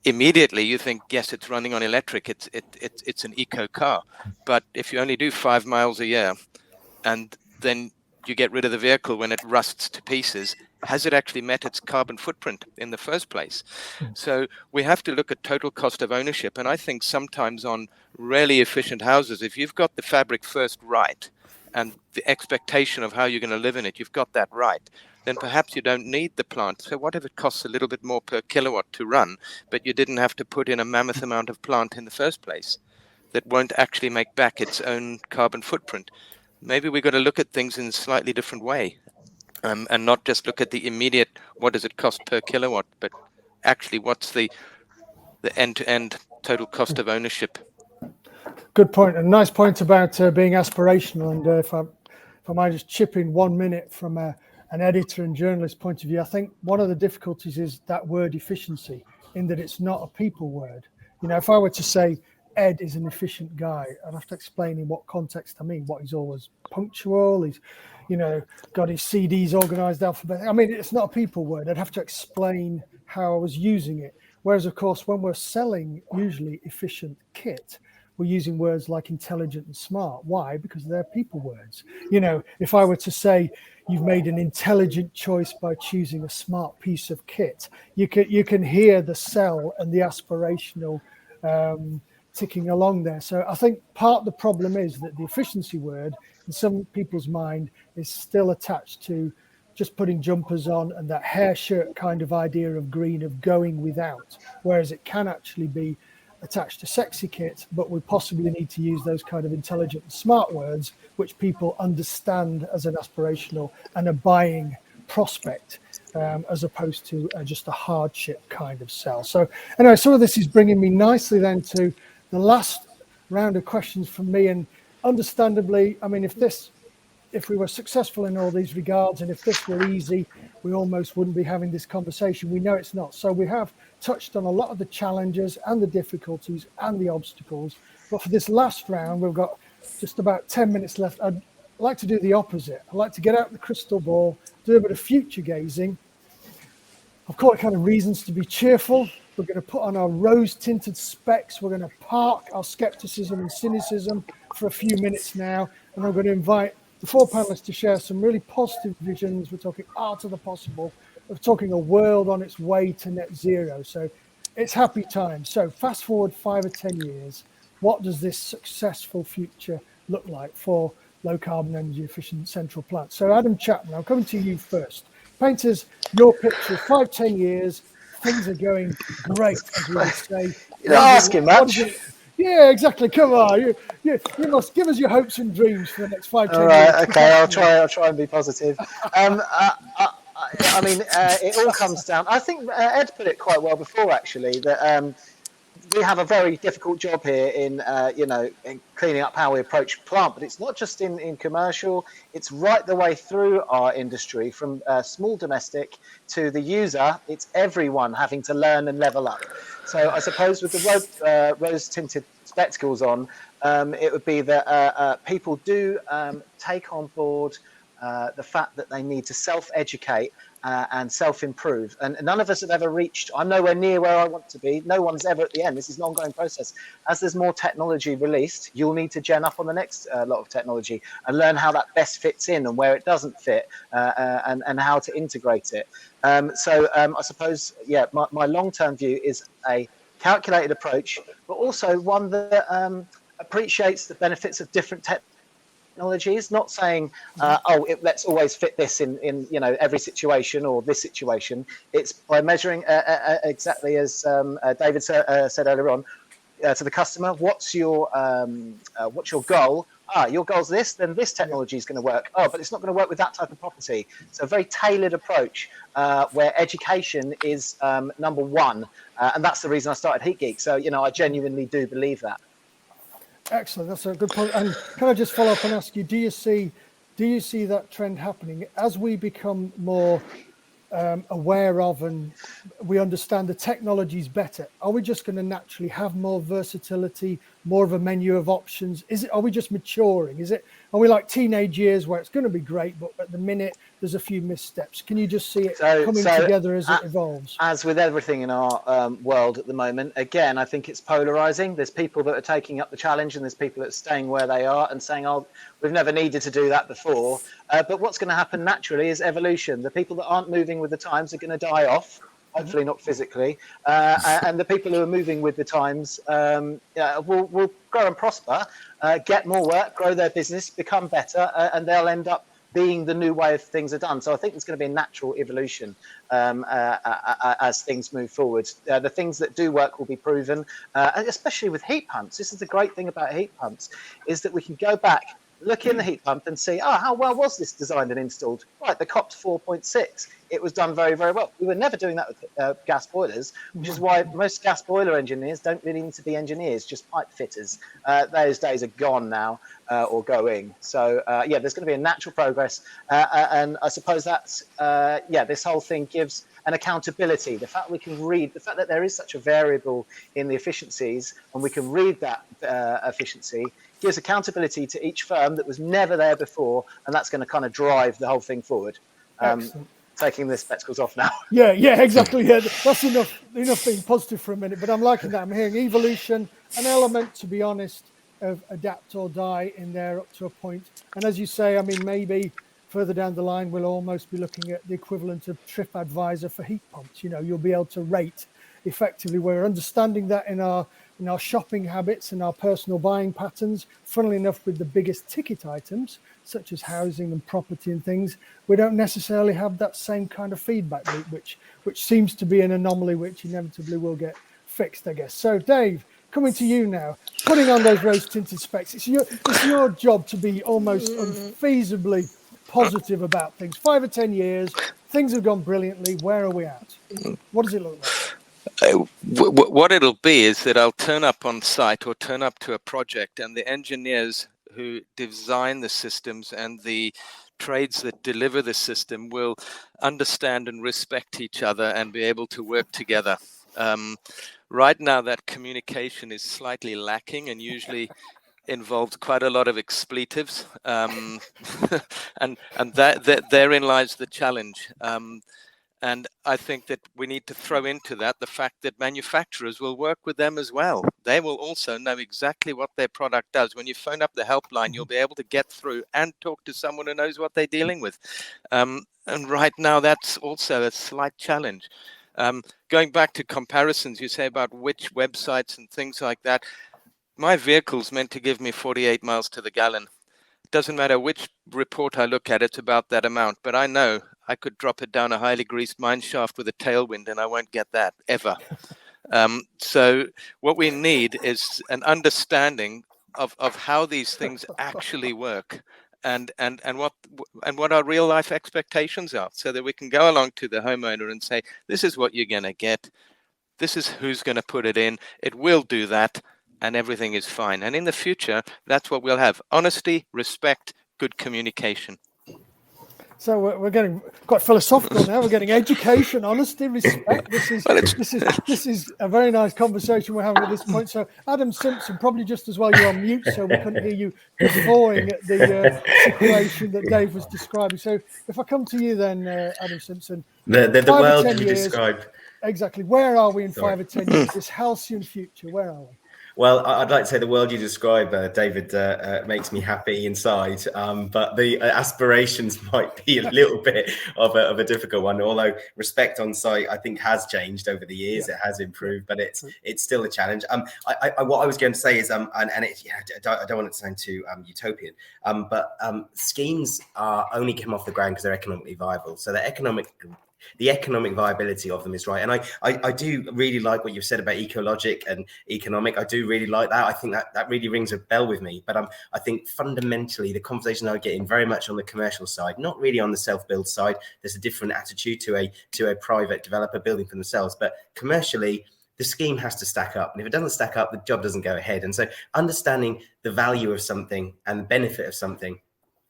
immediately you think, yes, it's running on electric, it's an eco car. But if you only do 5 miles a year and then you get rid of the vehicle when it rusts to pieces, has it actually met its carbon footprint in the first place? So we have to look at total cost of ownership. And I think sometimes on really efficient houses, if you've got the fabric first right and the expectation of how you're going to live in it, you've got that right, then perhaps you don't need the plant. So what if it costs a little bit more per kilowatt to run, but you didn't have to put in a mammoth amount of plant in the first place that won't actually make back its own carbon footprint? Maybe we've got to look at things in a slightly different way, and not just look at the immediate, what does it cost per kilowatt, but actually what's the end-to-end total cost of ownership. Good point. A nice point about being aspirational. And if I might just chip in 1 minute from an editor and journalist point of view, I think one of the difficulties is that word efficiency, in that it's not a people word. If I were to say Ed is an efficient guy, I'd have to explain in what context I mean. What, he's always punctual, he's got his CDs organized alphabetically. I mean, it's not a people word. I'd have to explain how I was using it. Whereas, of course, when we're selling usually efficient kit, we're using words like intelligent and smart. Why? Because they're people words. If I were to say you've made an intelligent choice by choosing a smart piece of kit, you can hear the sell and the aspirational ticking along there. So I think part of the problem is that the efficiency word in some people's mind is still attached to just putting jumpers on and that hair shirt kind of idea of green, of going without, whereas it can actually be attached to sexy kit, but we possibly need to use those kind of intelligent and smart words which people understand as an aspirational and a buying prospect, as opposed to just a hardship kind of sell. So anyway, some of this is bringing me nicely then to the last round of questions from me. And understandably, I mean, if we were successful in all these regards, and if this were easy, we almost wouldn't be having this conversation. We know it's not. So we have touched on a lot of the challenges and the difficulties and the obstacles. But for this last round, we've got just about 10 minutes left. I'd like to do the opposite. I'd like to get out the crystal ball, do a bit of future gazing. I've got kind of reasons to be cheerful. We're going to put on our rose-tinted specs. We're going to park our skepticism and cynicism for a few minutes now. And I'm going to invite the four panelists to share some really positive visions. We're talking art of the possible. We're talking a world on its way to net zero. So it's happy times. So fast forward 5 or 10 years. What does this successful future look like for low carbon energy efficient central plants? So Adam Chapman, I'm coming to you first. Paint us your picture, 5, 10 years. Things are going great, as we would say. You're not asking much. Yeah, exactly. Come on, you must give us your hopes and dreams for the next 5, 10 All years. right, okay, I'll try and be positive. I mean, it all comes down. I think Ed put it quite well before, actually, that we have a very difficult job here in in cleaning up how we approach plant, but it's not just in commercial, it's right the way through our industry, from small domestic to the user. It's everyone having to learn and level up. So I suppose with the rose-tinted spectacles on, it would be that people do take on board the fact that they need to self-educate and self-improve, and none of us have ever reached. I'm nowhere near where I want to be. No one's ever at the end. This is an ongoing process. As there's more technology released, you'll need to gen up on the next lot of technology and learn how that best fits in and where it doesn't fit, and how to integrate it. So I suppose, yeah, my long-term view is a calculated approach, but also one that appreciates the benefits of different technologies, not saying, let's always fit this in every situation or this situation. It's by measuring exactly as David said earlier on, to the customer, what's your goal? Your goal's this, then this technology is going to work. But it's not going to work with that type of property. So a very tailored approach where education is number one. And that's the reason I started Heat Geek. So, I genuinely do believe that. Excellent. That's a good point. And can I just follow up and ask you, do you see that trend happening as we become more aware of and we understand the technologies better? Are we just going to naturally have more versatility, more of a menu of options? Are we just maturing? Are we like teenage years where it's going to be great, but at the minute there's a few missteps? Can you just see it coming together as it evolves? As with everything in our world at the moment, again, I think it's polarizing. There's people that are taking up the challenge, and there's people that are staying where they are and saying, we've never needed to do that before. But what's going to happen naturally is evolution. The people that aren't moving with the times are going to die off. Hopefully not physically, and the people who are moving with the times will grow and prosper, get more work, grow their business, become better, and they'll end up being the new way of things are done. So I think there's going to be a natural evolution as things move forward. The things that do work will be proven, especially with heat pumps. This is the great thing about heat pumps, is that we can go back, look in the heat pump and see, how well was this designed and installed? Right, the COP's 4.6. It was done very, very well. We were never doing that with gas boilers, which is why most gas boiler engineers don't really need to be engineers, just pipe fitters. Those days are gone now, or going. So, there's going to be a natural progress. And I suppose that's, this whole thing gives an accountability. The fact we can read, the fact that there is such a variable in the efficiencies, and we can read that efficiency, gives accountability to each firm that was never there before, and that's going to kind of drive the whole thing forward. Taking the spectacles off now. Yeah, exactly. Yeah, that's enough being positive for a minute, but I'm liking that. I'm hearing evolution, an element, to be honest, of adapt or die in there up to a point. And as you say, I mean, maybe further down the line, we'll almost be looking at the equivalent of TripAdvisor for heat pumps. You'll be able to rate effectively. We're understanding that in our shopping habits and our personal buying patterns. Funnily enough, with the biggest ticket items, such as housing and property and things, we don't necessarily have that same kind of feedback loop, which seems to be an anomaly which inevitably will get fixed, I guess. So Dave, coming to you now, putting on those rose-tinted specs, it's your job to be almost unfeasibly positive about things. 5 or 10 years, things have gone brilliantly. Where are we at? What does it look like? What it'll be is that I'll turn up on site or turn up to a project, and the engineers who design the systems and the trades that deliver the system will understand and respect each other and be able to work together. Right now, that communication is slightly lacking and usually involves quite a lot of expletives, and that therein lies the challenge. And I think that we need to throw into that the fact that manufacturers will work with them as well. They will also know exactly what their product does. When you phone up the helpline, you'll be able to get through and talk to someone who knows what they're dealing with. And right now, that's also a slight challenge. Going back to comparisons, you say about which websites and things like that. My vehicle's meant to give me 48 miles to the gallon. It doesn't matter which report I look at, it's about that amount. But I know I could drop it down a highly greased mine shaft with a tailwind and I won't get that ever. So what we need is an understanding of how these things actually work and what our real life expectations are, so that we can go along to the homeowner and say, this is what you're going to get. This is who's going to put it in. It will do that. And everything is fine. And in the future, that's what we'll have: honesty, respect, good communication. So we're getting quite philosophical now. We're getting education, honesty, respect. This is a very nice conversation we're having at this point. So Adam Simpson, probably just as well you're on mute, so we couldn't hear you guffawing at the situation that Dave was describing. So if I come to you then, Adam Simpson, the world you described. Exactly. Where are we in 5 or 10 years? This halcyon future. Where are we? Well, I'd like to say the world you describe, David, makes me happy inside, but the aspirations might be a little bit of a difficult one. Although respect on site, I think, has changed over the years. Yeah. It has improved, but it's still a challenge. What I was going to say is, I don't want it to sound too utopian, but schemes are only come off the ground because they're economically viable. So the economic viability of them is right. And I do really like what you've said about ecologic and economic. I do really like that. I think that really rings a bell with me. But I think fundamentally the conversation I get in very much on the commercial side, not really on the self-build side. There's a different attitude to a private developer building for themselves. But commercially, the scheme has to stack up. And if it doesn't stack up, the job doesn't go ahead. And so understanding the value of something and the benefit of something,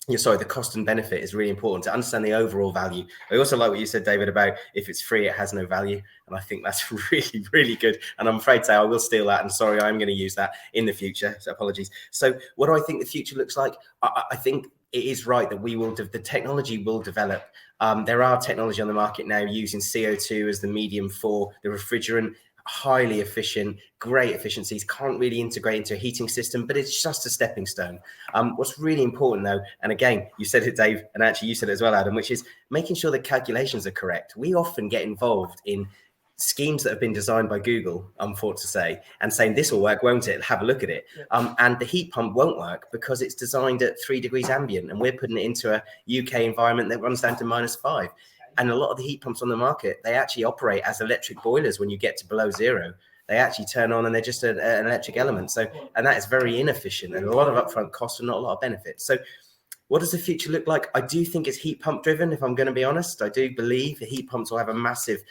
the cost and benefit is really important to understand the overall value. I also like what you said, David, about if it's free, it has no value. And I think that's really, really good. And I'm afraid to say I will steal that. And sorry, I'm going to use that in the future. So apologies. So what do I think the future looks like? I think it is right that the technology will develop. There are technology on the market now using CO2 as the medium for the refrigerant. Highly efficient, great efficiencies, can't really integrate into a heating system, but it's just a stepping stone. What's really important though, and again, you said it, Dave, and actually you said it as well, Adam, which is making sure the calculations are correct. We often get involved in schemes that have been designed by Google, I'm forced to say, and saying this will work, won't it? Have a look at it. And the heat pump won't work because it's designed at 3 degrees ambient, and we're putting it into a UK environment that runs down to -5. And a lot of the heat pumps on the market, they actually operate as electric boilers. When you get to below zero, they actually turn on and they're just an electric element. So, and that is very inefficient and a lot of upfront costs and not a lot of benefits. So what does the future look like? I do think it's heat pump driven, if I'm going to be honest. I do believe the heat pumps will have a massive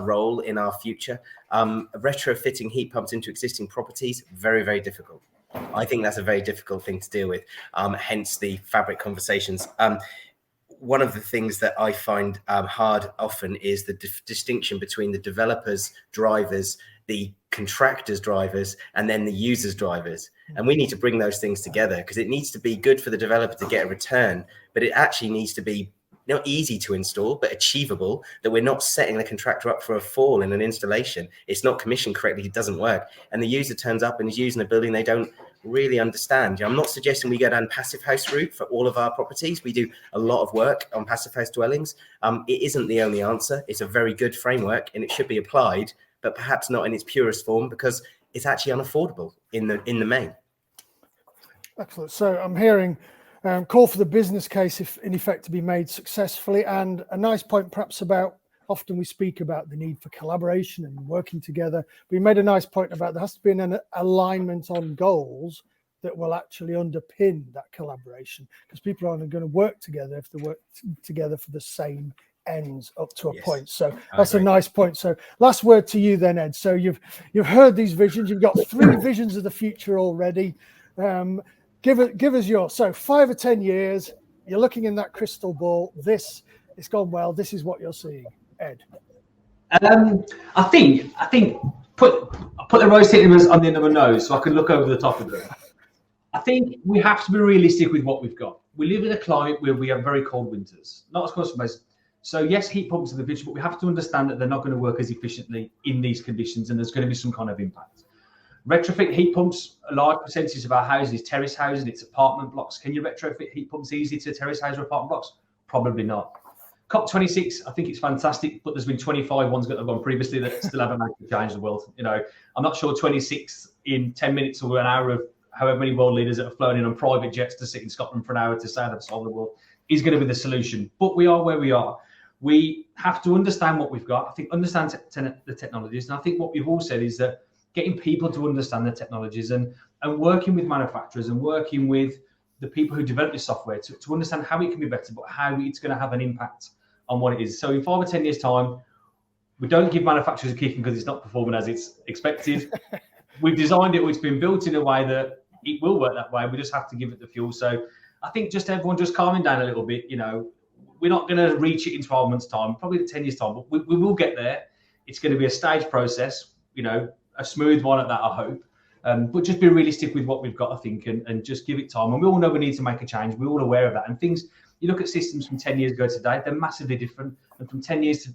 role in our future. Retrofitting heat pumps into existing properties, very, very difficult. I think that's a very difficult thing to deal with, hence the fabric conversations. One of the things that I find hard often is the distinction between the developers' drivers, the contractors' drivers, and then the users' drivers. And we need to bring those things together because it needs to be good for the developer to get a return, but it actually needs to be not easy to install, but achievable, that we're not setting the contractor up for a fall in an installation. It's not commissioned correctly, it doesn't work. And the user turns up and is using a building they don't really understand. I'm not suggesting we go down passive house route for all of our properties. We do a lot of work on passive house dwellings. It isn't the only answer. It's a very good framework and it should be applied, but perhaps not in its purest form because it's actually unaffordable in the main. Excellent. So I'm hearing call for the business case, if in effect, to be made successfully, and a nice point perhaps about, often we speak about the need for collaboration and working together. We made a nice point about there has to be an alignment on goals that will actually underpin that collaboration, because people aren't going to work together if they work together for the same ends up to a point. So that's a nice point. So last word to you then, Ed. So you've heard these visions. You've got 3 visions of the future already. Give us yours. So 5 or 10 years, you're looking in that crystal ball. It's gone well. This is what you're seeing, Ed. I think put the rose tinted on the end of my nose so I can look over the top of them. I think we have to be realistic with what we've got. We live in a climate where we have very cold winters, not as close to most. So yes, heat pumps are the future, but we have to understand that they're not going to work as efficiently in these conditions, and there's going to be some kind of impact. Retrofit heat pumps, a large percentage of our houses is terrace housing, it's apartment blocks. Can you retrofit heat pumps easily to terrace houses or apartment blocks? Probably not. COP26, I think it's fantastic, but there's been 25 ones that have gone previously that still haven't managed to change the world. I'm not sure 26 in 10 minutes or an hour of however many world leaders that have flown in on private jets to sit in Scotland for an hour to say they've solved the world is going to be the solution. But we are where we are. We have to understand what we've got. I think understand the technologies. And I think what we've all said is that getting people to understand the technologies and working with manufacturers and working with the people who develop this software to understand how it can be better, but how it's going to have an impact on what it is. So in 5 or 10 years' time, we don't give manufacturers a kicking because it's not performing as it's expected. We've designed it, or it's been built in a way that it will work that way. We just have to give it the fuel. So I think just everyone just calming down a little bit. We're not going to reach it in 12 months' time, probably 10 years' time, but we will get there. It's going to be a staged process, a smooth one at that, I hope. But just be realistic with what we've got, I think, and just give it time. And we all know we need to make a change. We're all aware of that. And things, you look at systems from 10 years ago today, they're massively different. And from 10 years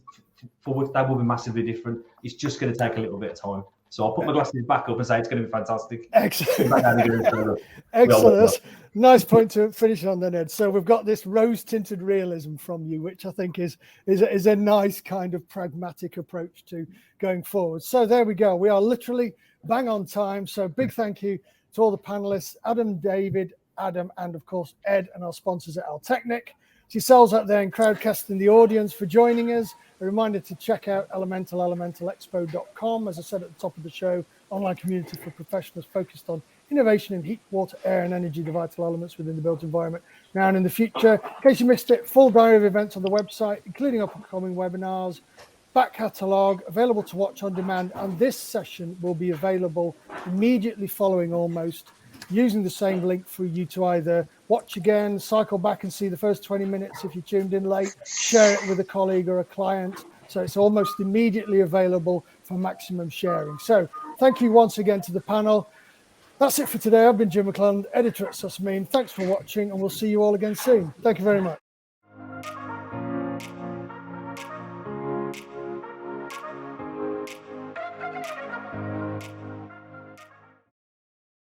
forward, they will be massively different. It's just going to take a little bit of time. So I'll put my glasses back up and say it's going to be fantastic. Excellent. Excellent. That's a nice point to finish on then, Ed. So we've got this rose-tinted realism from you, which I think is a nice kind of pragmatic approach to going forward. So there we go. We are literally bang on time. So big thank you to all the panelists, Adam, and of course, Ed, and our sponsors at Altechnic. To yourselves out there in Crowdcast in the audience for joining us. A reminder to check out elementalexpo.com. As I said at the top of the show, online community for professionals focused on innovation in heat, water, air, and energy, the vital elements within the built environment now and in the future. In case you missed it, full diary of events on the website, including upcoming webinars, back catalogue, available to watch on demand. And this session will be available immediately following almost, using the same link for you to either watch again, cycle back and see the first 20 minutes if you tuned in late, share it with a colleague or a client. So it's almost immediately available for maximum sharing. So thank you once again to the panel. That's it for today. I've been Jim McClelland, editor at Susmean. Thanks for watching, and we'll see you all again soon. Thank you very much.